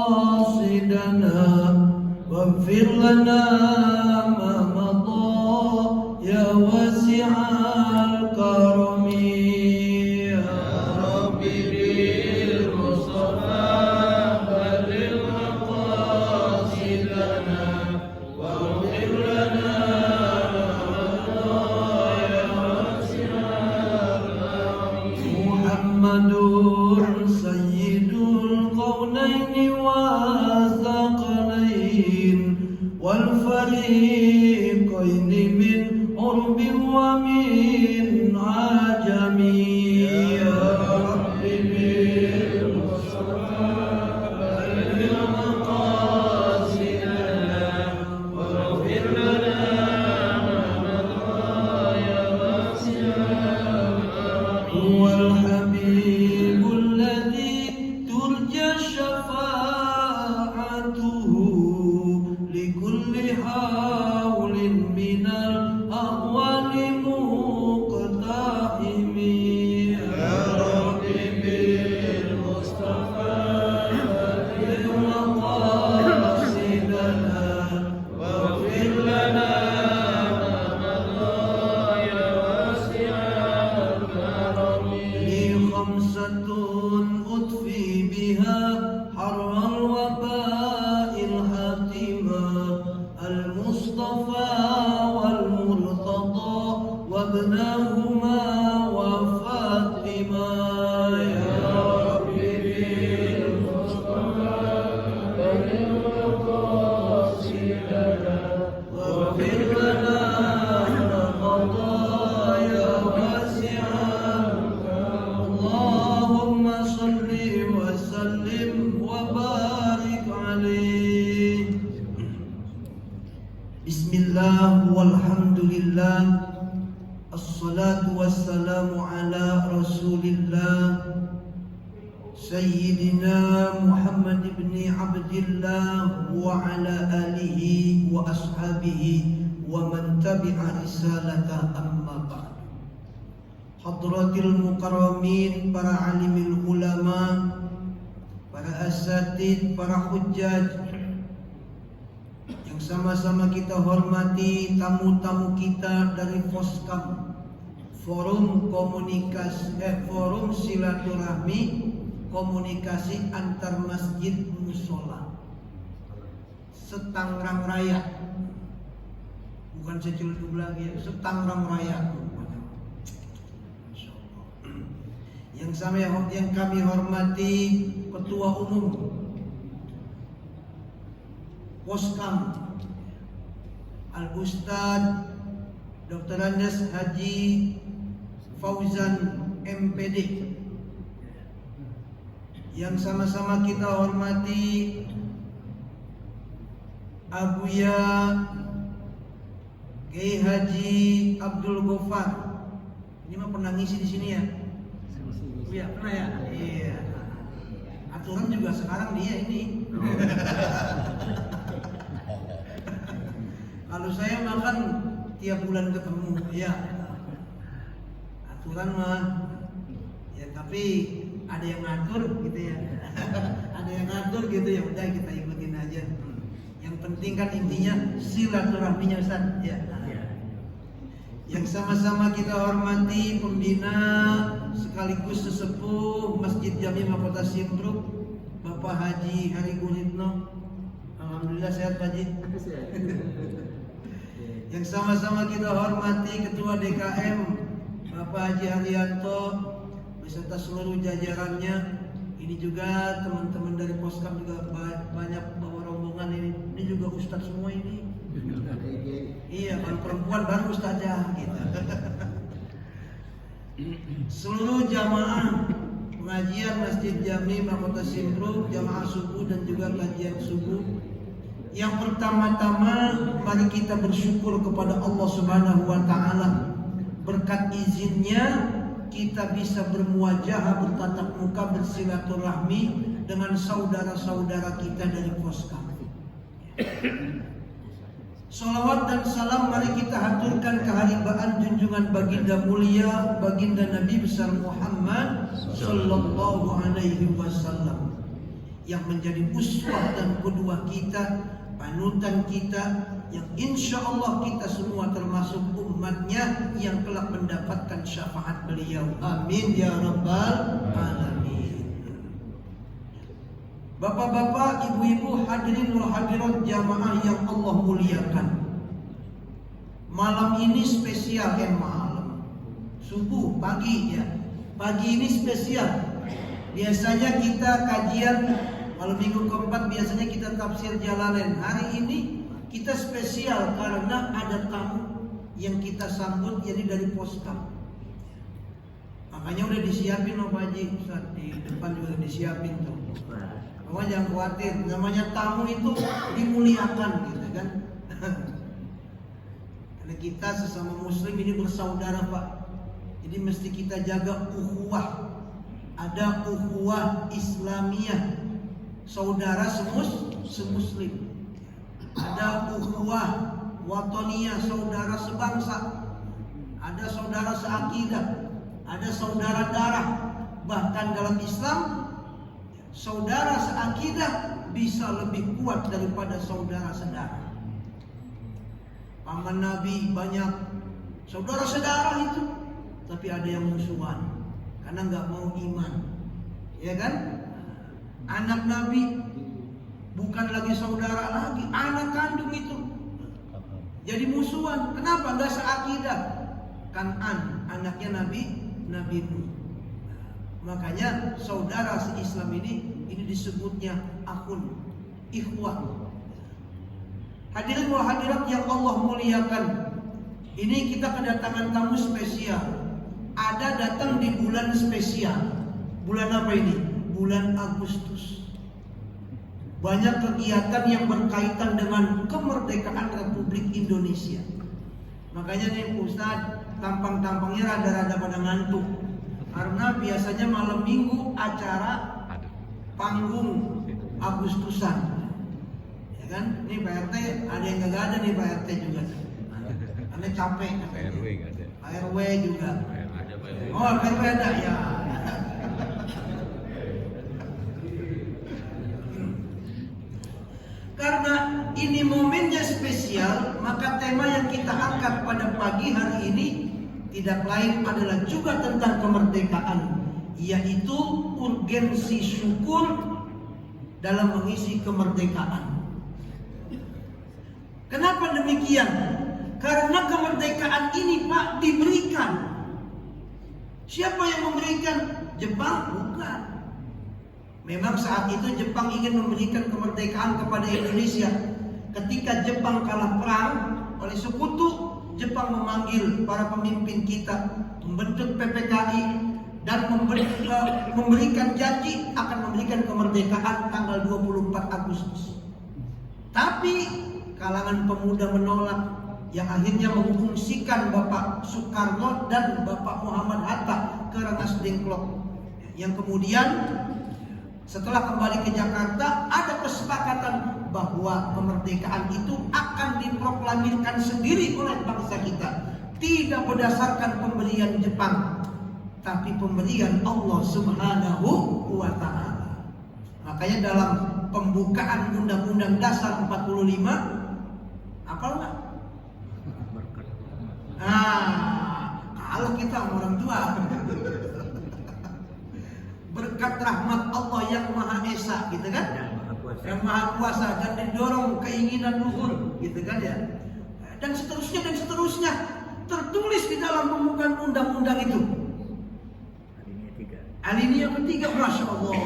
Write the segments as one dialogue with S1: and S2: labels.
S1: مقاصدنا واغفر لنا ما مضى يا واسع الكرم يا رب بالمصطفى بلغ مقاصدنا واغفر لنا محمد سيد القونين والثقلين والفريقين من عرب ومن عجم يا رب بالمصطفى بلغ مقاصدنا واغفر لنا ما مضى يا واسع الكرم هو الحبيب الذي ترجى شفاعته لكل حول من الأهوال مقتحم يا رب بالمصطفى بلغ مقاصدنا واغفر لنا ما مضى يا واسع الكرم لي خمسة أطفي بها حر الوباء الحاتمة المصطفى والمرتضى وابناهما وفاطمة يا رب بالمصطفى بلغ مقاصدنا واغفر لنا ما مضى يا واسع الكرم اللهم صل وسلم وبارك عليه Bismillah walhamdulillah assalatu wassalamu ala rasulillah Sayyidina Muhammad ibn Abdillah wa ala alihi wa ashabihi wa man tabi'a risalata amma ba'd. Hadratil mukarramin, para alimil ulama, para asatid, para hujjaj yang sama-sama kita hormati, tamu-tamu kita dari Foskam, forum silaturahmi komunikasi antar masjid musola Setangrang Raya, bukan Seceluduk lagi ya, Setangrang Raya. Yang kami hormati Ketua Umum Poskam Al-Ustadz Dr. Andes Haji Fauzan MPD, yang sama-sama kita hormati Abuya Kiai Haji Abdul Ghaffar. Ini mah pernah ngisi di sini ya? Iya, pernah ya? Iya. Aturan juga sekarang dia ini. Kalau saya makan tiap bulan ketemu, ya. Aturan mah, ya tapi ada yang ngatur gitu ya. Ada yang ngatur gitu ya, udah kita ikutin aja. Yang penting kan intinya silaturahminya Ustaz, ya. Yang sama-sama kita hormati pembina sekaligus sesepuh Masjid Jami Mahkota Simpruk, Bapak Haji Hari Guritno. Alhamdulillah sehat Pak Haji. Yang sama-sama kita hormati Ketua DKM Bapak Haji Haryanto beserta seluruh jajarannya. Ini juga teman-teman dari Poskam juga banyak bawa rombongan ini. Ini juga Ustadz semua ini. Iya, kalau perempuan baru ustazah gitu. Seluruh jamaah pengajian Masjid Jami Mahkota Simpruk, jamaah subuh dan juga kajian subuh. Yang pertama-tama mari kita bersyukur kepada Allah Subhanahu wa taala. Berkat izinnya kita bisa bermuajahah, bertatap muka, bersilaturahmi dengan saudara-saudara kita dari Poskam. Salawat dan salam mari kita haturkan keharibaan junjungan baginda mulia, baginda Nabi besar Muhammad sallallahu alaihi wasallam, yang menjadi uswah dan qudwah kita, panutan kita, yang insya Allah kita semua termasuk umatnya yang kelak mendapatkan syafaat beliau. Amin ya rabbal alamin. Bapak-bapak, ibu-ibu, hadirin wa hadirat jamaah yang Allah muliakan. Malam ini spesial, malam, subuh, pagi ya. Pagi ini spesial. Biasanya kita kajian malam minggu keempat, biasanya kita tafsir Jalalain. Hari ini kita spesial karena ada tamu yang kita sambut, jadi dari Poska. Makanya udah disiapin Pak Haji, Ustaz, di depan juga disiapin tuh. Kamu jangan khawatir, namanya tamu itu dimuliakan gitu kan. Karena kita sesama muslim ini bersaudara Pak. Jadi mesti kita jaga ukhuwah. Ada ukhuwah Islamiyah, saudara semuslim. Ada ukhuwah watoniyah, saudara sebangsa. Ada saudara seakidah, ada saudara darah. Bahkan dalam Islam, saudara seakidah bisa lebih kuat daripada saudara sedarah. Paman Nabi banyak saudara-saudara itu, tapi ada yang musuhan karena nggak mau iman, ya kan? Anak Nabi bukan lagi saudara lagi, anak kandung itu jadi musuhan. Kenapa? Nggak seakidah. Kan'an anaknya Nabi Nuh. Makanya saudara se-Islam ini disebutnya akhun, ikhwah. Hadirin wa hadirat yang Allah muliakan, ini kita kedatangan tamu spesial. Ada datang di bulan spesial. Bulan apa ini? Bulan Agustus. Banyak kegiatan yang berkaitan dengan kemerdekaan Republik Indonesia. Makanya nih Ustaz, tampang-tampangnya rada-rada pada ngantuk. Karena biasanya malam minggu acara panggung Agustusan. Ya kan? Nih Pak RT, ada yang gak ada nih Pak RT juga. Karena capek.
S2: Pak RW gak ada.
S1: Pak RW juga.
S2: Ada Pak RW.
S1: Oh, Pak RW ada ya. Karena ini momennya spesial, maka tema yang kita angkat pada pagi hari ini tidak lain adalah juga tentang kemerdekaan, yaitu urgensi syukur dalam mengisi kemerdekaan. Kenapa demikian? Karena kemerdekaan ini Pak diberikan. Siapa yang memberikan? Jepang? Bukan. Memang saat itu Jepang ingin memberikan kemerdekaan kepada Indonesia. Ketika Jepang kalah perang oleh sekutu, Jepang memanggil para pemimpin kita, membentuk PPKI dan memberikan janji akan memberikan kemerdekaan tanggal 24 Agustus. Tapi kalangan pemuda menolak, yang akhirnya mengungsikan Bapak Soekarno dan Bapak Muhammad Hatta ke Rengas Dengklok. Yang kemudian setelah kembali ke Jakarta, ada kesepakatan bahwa kemerdekaan itu akan diproklamirkan sendiri oleh bangsa kita, tidak berdasarkan pemberian Jepang, tapi pemberian Allah Subhanahu wa Ta'ala. Makanya dalam pembukaan Undang-Undang Dasar 45, apa enggak? Kalau kita orang tua, berkat rahmat Allah yang Maha Esa, gitu kan? Yang Maha Kuasa, dan didorong keinginan luhur, gitu kan ya? Dan seterusnya tertulis di dalam pembukaan undang-undang itu. Alinea ketiga, Masya Allah.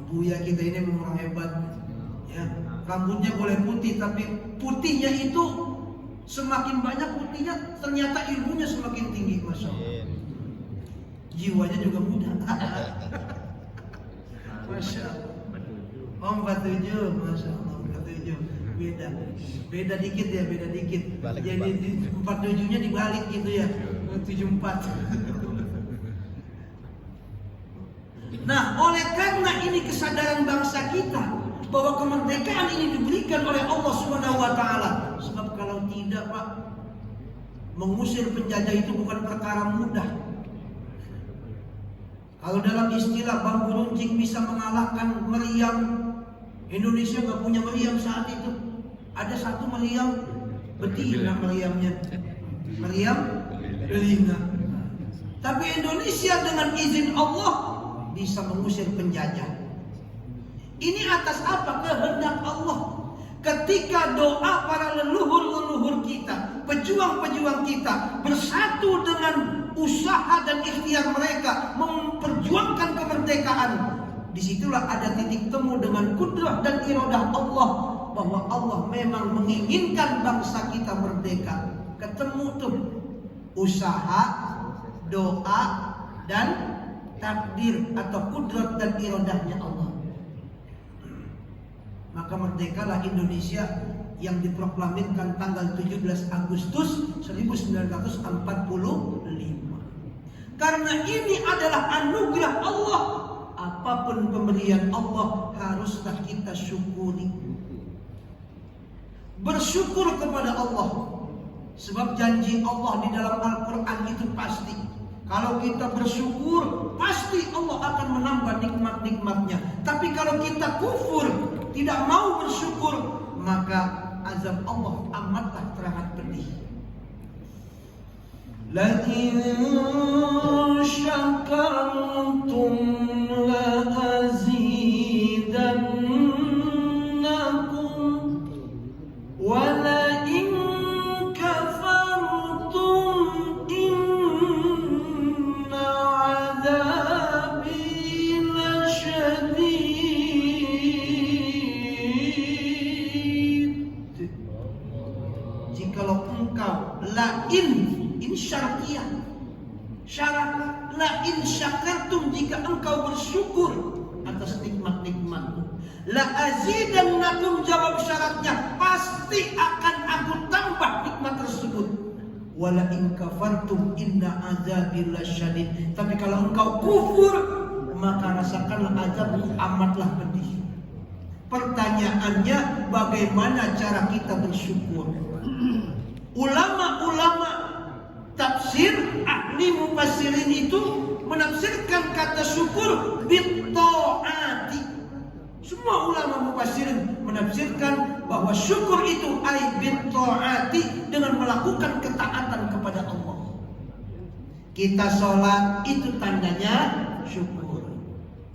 S1: Buya kita ini memang orang hebat, ya. Rambutnya boleh putih, tapi putihnya itu semakin banyak putihnya, ternyata ilmunya semakin tinggi, Masya Allah. Jiwanya juga muda. Masya Allah. Oh 47, Masya Allah, 47. Beda dikit ya, beda dikit. Jadi 47-nya dibalik gitu ya, 74. Nah, oleh karena ini kesadaran bangsa kita bahwa kemerdekaan ini diberikan oleh Allah Subhanahu wa Ta'ala. Sebab kalau tidak, Pak, mengusir penjajah itu bukan perkara mudah. Kalau dalam istilah bambu runcing bisa mengalahkan meriam, Indonesia nggak punya meriam saat itu. Ada satu meriam betina meriamnya, meriam telinga. Tapi Indonesia dengan izin Allah bisa mengusir penjajah. Ini atas apa? Kehendak Allah. Ketika doa para leluhur-leluhur kita, pejuang-pejuang kita bersatu dengan usaha dan ikhtiar mereka memperjuangkan kemerdekaan, disitulah ada titik temu dengan kudrah dan iradah Allah, bahwa Allah memang menginginkan bangsa kita merdeka. Ketemu tuh usaha, doa, dan takdir atau kudrat dan iradahnya Allah. Maka merdekalah Indonesia yang diproklamirkan tanggal 17 Agustus 1945. Karena ini adalah anugerah Allah. Apapun pemberian Allah haruslah kita syukuri. Bersyukur kepada Allah. Sebab janji Allah di dalam Al-Quran itu pasti. Kalau kita bersyukur, pasti Allah akan menambah nikmat-nikmatnya. Tapi kalau kita kufur, tidak mau bersyukur, maka azab Allah amatlah teramat pedih. La in syakartum la azidannakum wa la in kafartum inna adzabi lasyadid. Jikalau engkau lain syartiyah, syarat lain syakartum, jika engkau bersyukur atas nikmat-nikmatku, la azidannakum, jawab syaratnya pasti akan aku tambah nikmat tersebut. Wala in kafartum inna azabi lasyadid, tapi kalau engkau kufur maka rasakanlah azabku amatlah pedih. Pertanyaannya, bagaimana cara kita bersyukur? Ulama-ulama tafsir, ahli mufassirin itu menafsirkan kata syukur bitta'ati. Semua ulama mufassirin menafsirkan bahwa syukur itu ay bitta'ati, dengan melakukan ketaatan kepada Allah. Kita sholat itu tandanya syukur.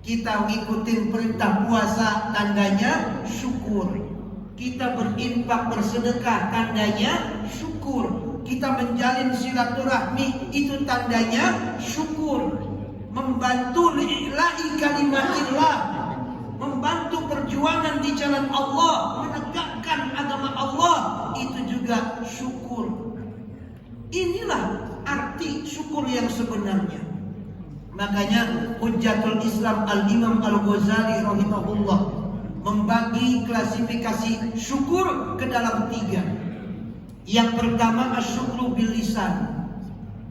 S1: Kita ngikutin perintah puasa tandanya syukur. Kita berinfak bersedekah tandanya syukur. Kita menjalin silaturahmi itu tandanya syukur. Membantu li'ila'i kalimatillah, membantu perjuangan di jalan Allah, menegakkan agama Allah, itu juga syukur. Inilah arti syukur yang sebenarnya. Makanya Hujjatul Islam Al-Imam Al-Ghazali rahimahullah membagi klasifikasi syukur ke dalam 3. Yang pertama asyukru bil lisan,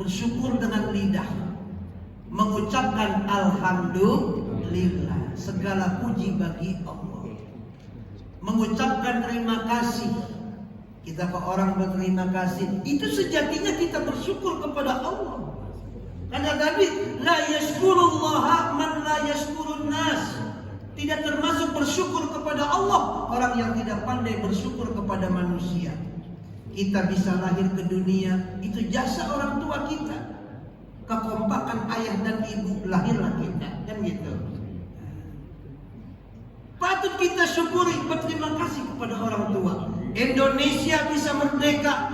S1: bersyukur dengan lidah, mengucapkan alhamdulillah, segala puji bagi Allah, mengucapkan terima kasih. Kita ke orang berterima kasih, itu sejatinya kita bersyukur kepada Allah. Karena tadi la yashkurullaha man la yashkurun nas, tidak termasuk bersyukur kepada Allah orang yang tidak pandai bersyukur kepada manusia. Kita bisa lahir ke dunia, itu jasa orang tua kita. Kekompakan ayah dan ibu, lahirlah kita, kan gitu. Patut kita syukuri, berterima kasih kepada orang tua. Indonesia bisa merdeka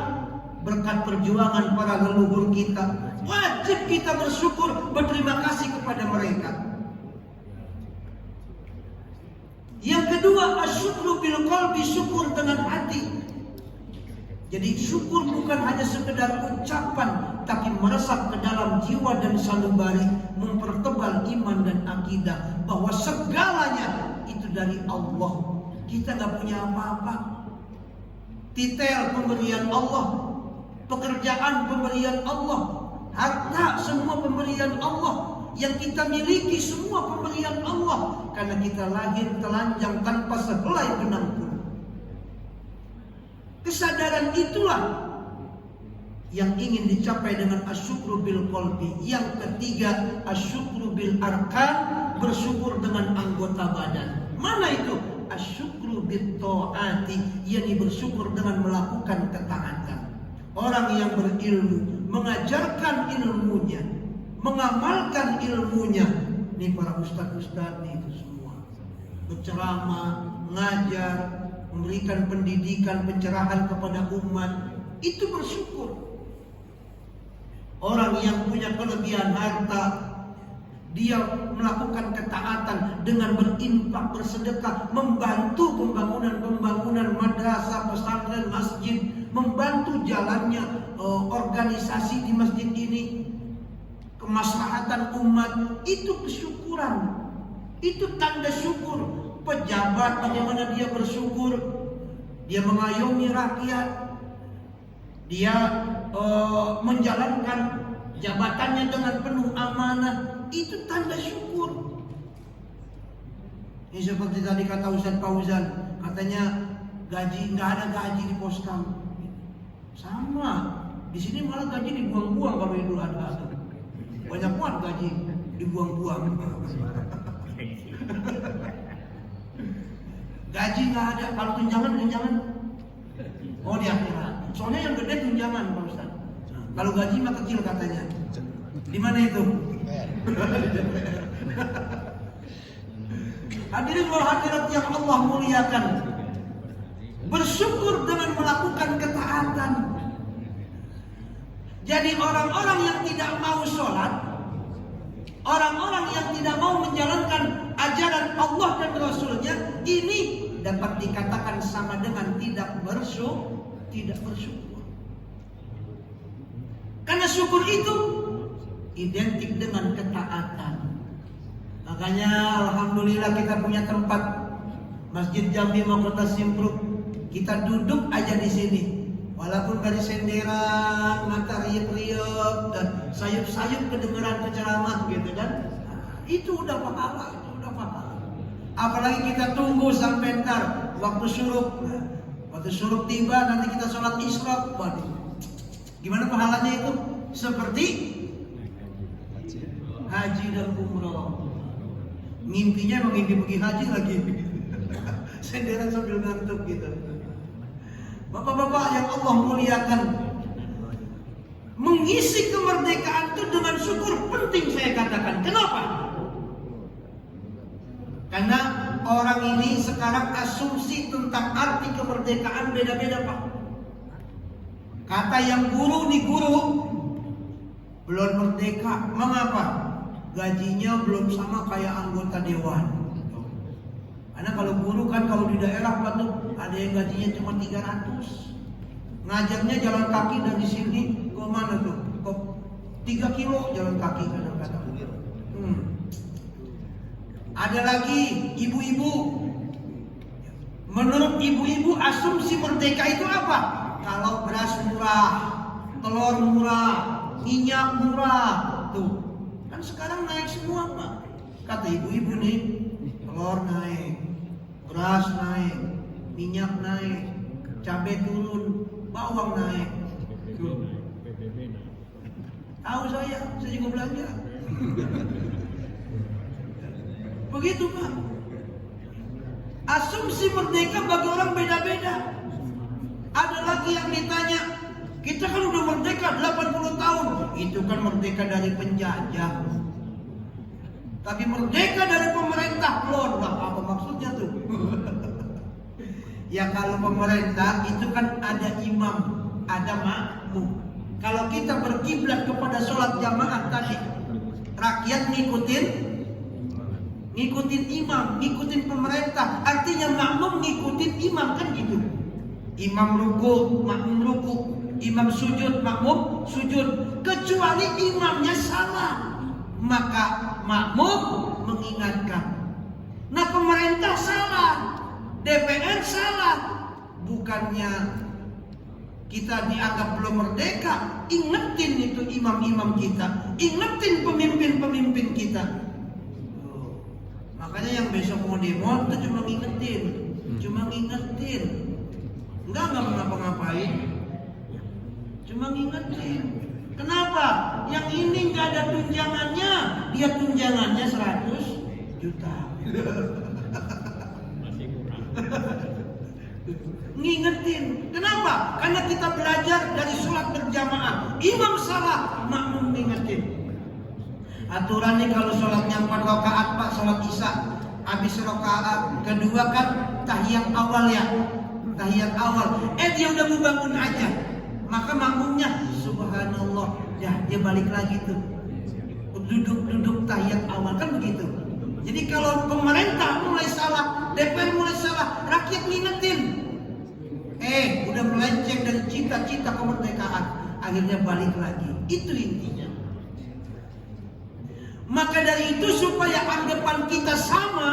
S1: berkat perjuangan para leluhur kita. Wajib kita bersyukur, berterima kasih kepada mereka. Yang kedua, asyukru bil qalbi, syukur dengan hati. Jadi syukur bukan hanya sekedar ucapan, tapi meresap ke dalam jiwa dan sanubari, mempertebal iman dan akidah bahwa segalanya itu dari Allah. Kita nggak punya apa-apa. Titel pemberian Allah, pekerjaan pemberian Allah, harta semua pemberian Allah, yang kita miliki semua pemberian Allah, karena kita lahir telanjang tanpa sehelai benang pun. Kesadaran itulah yang ingin dicapai dengan asyukru bil qalbi. Yang ketiga, asyukru bil arkan, bersyukur dengan anggota badan. Mana itu? Asyukru bit ta'ati, yakni bersyukur dengan melakukan ketaatan. Orang yang berilmu, mengajarkan ilmunya, mengamalkan ilmunya. Ini para ustaz-ustaz nih itu semua. Berceramah, mengajar, memberikan pendidikan, pencerahan kepada umat. Itu bersyukur. Orang yang punya kelebihan harta, dia melakukan ketaatan dengan berinfak, bersedekah, membantu pembangunan madrasah, pesantren, masjid, membantu jalannya organisasi di masjid ini, kemaslahatan umat. Itu kesyukuran, itu tanda syukur. Pejabat bagaimana dia bersyukur, dia mengayomi rakyat, dia menjalankan jabatannya dengan penuh amanah. Itu tanda syukur. Ini seperti tadi kata Ustaz Fauzan, katanya gaji, nggak ada gaji di Poskam. Sama, di sini malah gaji dibuang-buang kalau Idul Adha. Banyak banget gaji dibuang-buang. Gaji nggak ada, kalau tunjangan. Oh di akhirat. Soalnya yang gede tunjangan Pak Ustaz. Kalau gaji mah kecil katanya. Di mana itu? Hadirin wal hadirat yang Allah muliakan, bersyukur dengan melakukan ketaatan. Jadi orang-orang yang tidak mau sholat, orang-orang yang tidak mau menjalankan ajaran Allah dan Rasulnya, ini dapat dikatakan sama dengan tidak bersyukur. Karena syukur itu identik dengan ketaatan. Makanya alhamdulillah kita punya tempat Masjid Jami Kota Simpruk. Kita duduk aja di sini. Walaupun dari senderan, mata riup-riup dan sayup-sayup kedengeran ceramah gitu kan. Itu udah pahala, Apalagi kita tunggu sampai ntar waktu syuruk. Waktu syuruk tiba nanti kita sholat isyraq. Waduh. Gimana pahalanya itu? Seperti haji dan umroh. Ngimpinya emang ngimpi pergi haji lagi. Senderan sambil ngantuk gitu. Bapak-bapak yang Allah muliakan, mengisi kemerdekaan itu dengan syukur penting saya katakan. Kenapa? Karena orang ini sekarang asumsi tentang arti kemerdekaan beda-beda Pak. Kata yang guru nih guru belum merdeka. Mengapa? Gajinya belum sama kayak anggota dewan. Karena kalau guru kan kalau di daerah Pak tuh ada yang gajinya cuma 300. Ngajarnya jalan kaki dari sini ke mana tuh? Ke 3 kilo jalan kaki kadang-kadang. Ada lagi ibu-ibu. Menurut ibu-ibu asumsi merdeka itu apa? Kalau beras murah, telur murah, minyak murah, tuh kan sekarang naik semua Pak. Kata ibu-ibu nih, telur naik, beras naik, minyak naik, cabai turun, bawang naik. Tahu saya juga belanja. Begitu Pak. Asumsi merdeka bagi orang beda-beda. Ada lagi yang ditanya, kita kan udah merdeka 80 tahun. Itu kan merdeka dari penjajah. Tapi merdeka dari pemerintah belum. Apa maksudnya tuh? Ya kalau pemerintah itu kan ada imam, ada makmum. Kalau kita berkiblat kepada sholat jamaah tadi, rakyat ngikutin imam, ngikutin pemerintah. Artinya makmum ngikutin imam kan gitu. Imam ruku, makmum ruku. Imam sujud, makmum sujud. Kecuali imamnya salah, maka makmum mengingatkan. Nah pemerintah salah, DPR salah. Bukannya kita dianggap belum merdeka, ingetin itu imam-imam kita, ingetin pemimpin-pemimpin kita. Makanya yang besok mau demo itu cuma ngingetin, enggak ngapa-ngapain. Cuma ngingetin. Kenapa? Yang ini nggak ada tunjangannya, dia tunjangannya 100 juta.
S2: Masih kurang.
S1: Ngingetin. Kenapa? Karena kita belajar dari sholat berjamaah. Imam salah, makmum ngingetin. Aturannya kalau sholatnya 4 rakaat Pak, sholat isya, habis rakaat kedua kan tahiyat awal ya, tahiyat awal. Dia udah mau bangun aja, maka makmumnya subhanallah, ya dia balik lagi tuh, duduk tahiyat awal kan begitu. Jadi kalau pemerintah mulai salah, DPR mulai salah, rakyat ngingetin. Udah melenceng dari cita-cita kemerdekaan, akhirnya balik lagi. Itu intinya. Maka dari itu supaya anggapan kita sama,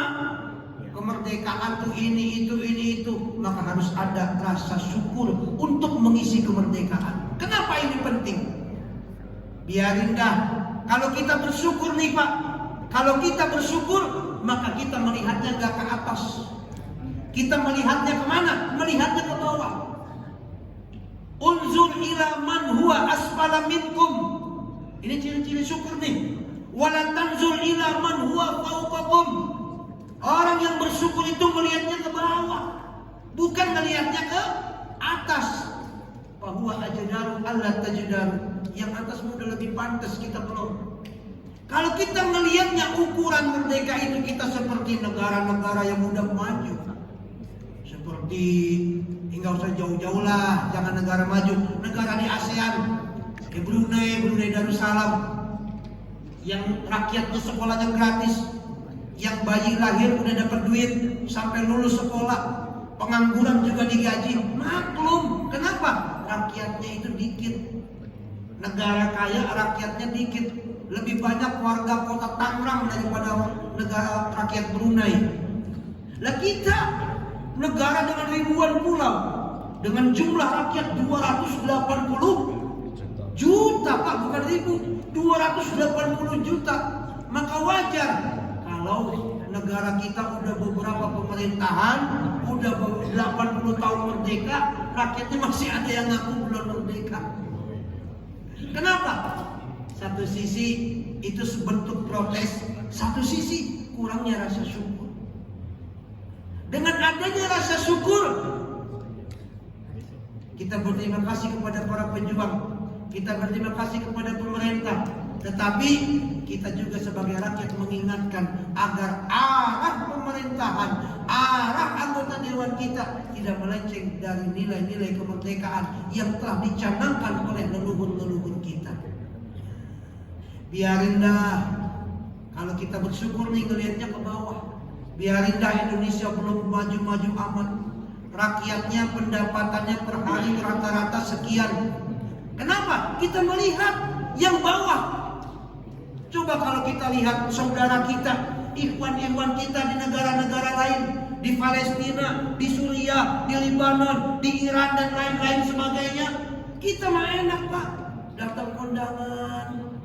S1: kemerdekaan tuh ini itu, maka harus ada rasa syukur untuk mengisi kemerdekaan. Kenapa ini penting? Biarin dah. Kalau kita bersyukur nih Pak, kalau kita bersyukur, maka kita melihatnya gak ke atas. Kita melihatnya kemana? Melihatnya ke bawah. Unzur ila man huwa asfala minkum. Ini ciri-ciri syukur nih. Wala tanzur ila man huwa fawqakum. Orang yang bersyukur itu melihatnya ke bawah, bukan melihatnya ke atas. Bahwa ajdaru Allah tajdaru. Yang atasmu udah lebih pantas, kita belum. Kalau kita melihatnya ukuran merdeka itu kita seperti negara-negara yang udah maju. Seperti enggak usah jauh-jauh lah, jangan negara maju, negara di ASEAN. Brunei Darussalam. Yang rakyatnya sekolahnya gratis, yang bayi lahir udah dapat duit sampai lulus sekolah, pengangguran juga digaji, maklum. Kenapa? Rakyatnya itu dikit. Negara kaya rakyatnya dikit, lebih banyak warga kota Tangerang daripada negara rakyat Brunei. Lah kita negara dengan ribuan pulau, dengan jumlah rakyat 280 juta Pak, bukan ribu, 280 juta. Maka wajar kalau negara kita udah beberapa pemerintahan, udah 80 tahun merdeka, rakyatnya masih ada yang ngaku belum merdeka. Kenapa? Satu sisi itu sebentuk protes, satu sisi kurangnya rasa syukur. Dengan adanya rasa syukur, kita berterima kasih kepada para pejuang, kita berterima kasih kepada pemerintah, tetapi kita juga sebagai rakyat mengingatkan agar arah pemerintahan, arah anggota dewan kita tidak melenceng dari nilai-nilai kemerdekaan yang telah dicanangkan oleh leluhur-leluhur kita. Biarin dah, kalau kita bersyukur nih ngelihatnya ke bawah. Biarin dah, Indonesia belum maju-maju amat. Rakyatnya pendapatannya per hari rata-rata sekian. Kenapa? Kita melihat yang bawah. Coba kalau kita lihat saudara kita, ikhwan-ikhwan kita di negara-negara lain, di Palestina, di Suriah, di Lebanon, di Iran dan lain-lain sebagainya, kita mah enak Pak, datang kondangan,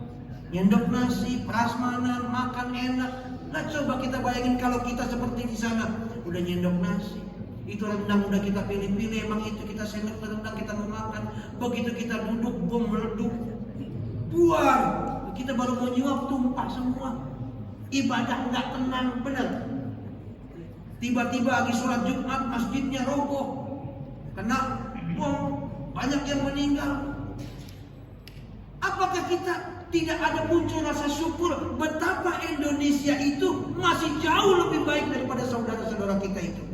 S1: nyendok nasi, prasmanan, makan enak. Nah coba kita bayangin kalau kita seperti di sana, udah nyendok nasi, itu rendang udah kita pilih-pilih, emang itu kita sendok rendang kita mau makan. Begitu kita duduk, bom meleduk, buang, kita baru mau nyuap tumpah semua. Ibadah nggak tenang, benar. Tiba-tiba lagi sholat Jumat masjidnya roboh, kena bom, banyak yang meninggal. Apakah kita tidak ada muncul rasa syukur betapa Indonesia itu masih jauh lebih baik daripada saudara-saudara kita itu?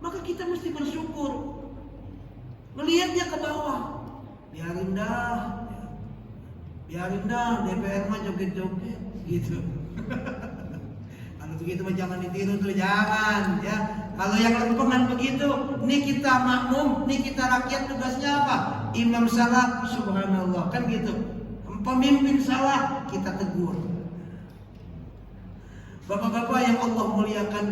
S1: Maka kita mesti bersyukur. Melihatnya ke bawah, biarin dah DPR mah joget-joget gitu. Kalau begitu mah jangan ditiru tuh, jangan ya. Kalau yang lempengan begitu, nih kita makmum, nih kita rakyat, tugasnya apa? Imam salah, subhanallah, kan gitu. Pemimpin salah, kita tegur. Bapak-bapak yang Allah muliakan,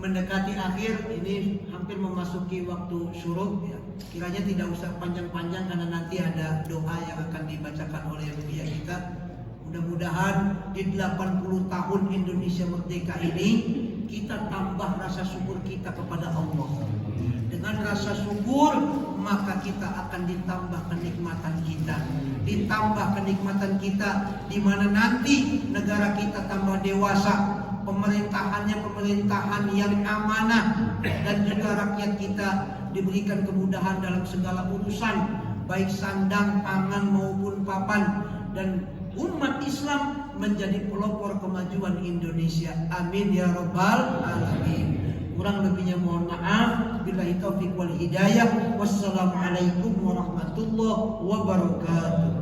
S1: mendekati akhir, ini hampir memasuki waktu syuruk ya. Kiranya tidak usah panjang-panjang karena nanti ada doa yang akan dibacakan oleh mulia kita. Mudah-mudahan di 80 tahun Indonesia merdeka ini kita tambah rasa syukur kita kepada Allah. Dengan rasa syukur maka kita akan ditambah kenikmatan kita. Ditambah kenikmatan kita di mana nanti negara kita tambah dewasa, pemerintahannya pemerintahan yang amanah, dan juga rakyat kita diberikan kemudahan dalam segala urusan, baik sandang, pangan maupun papan, dan umat Islam menjadi pelopor kemajuan Indonesia. Amin ya rabbal alamin. Kurang lebihnya mohon maaf. Billahi taufiq wal hidayah. Wassalamualaikum warahmatullahi wabarakatuh.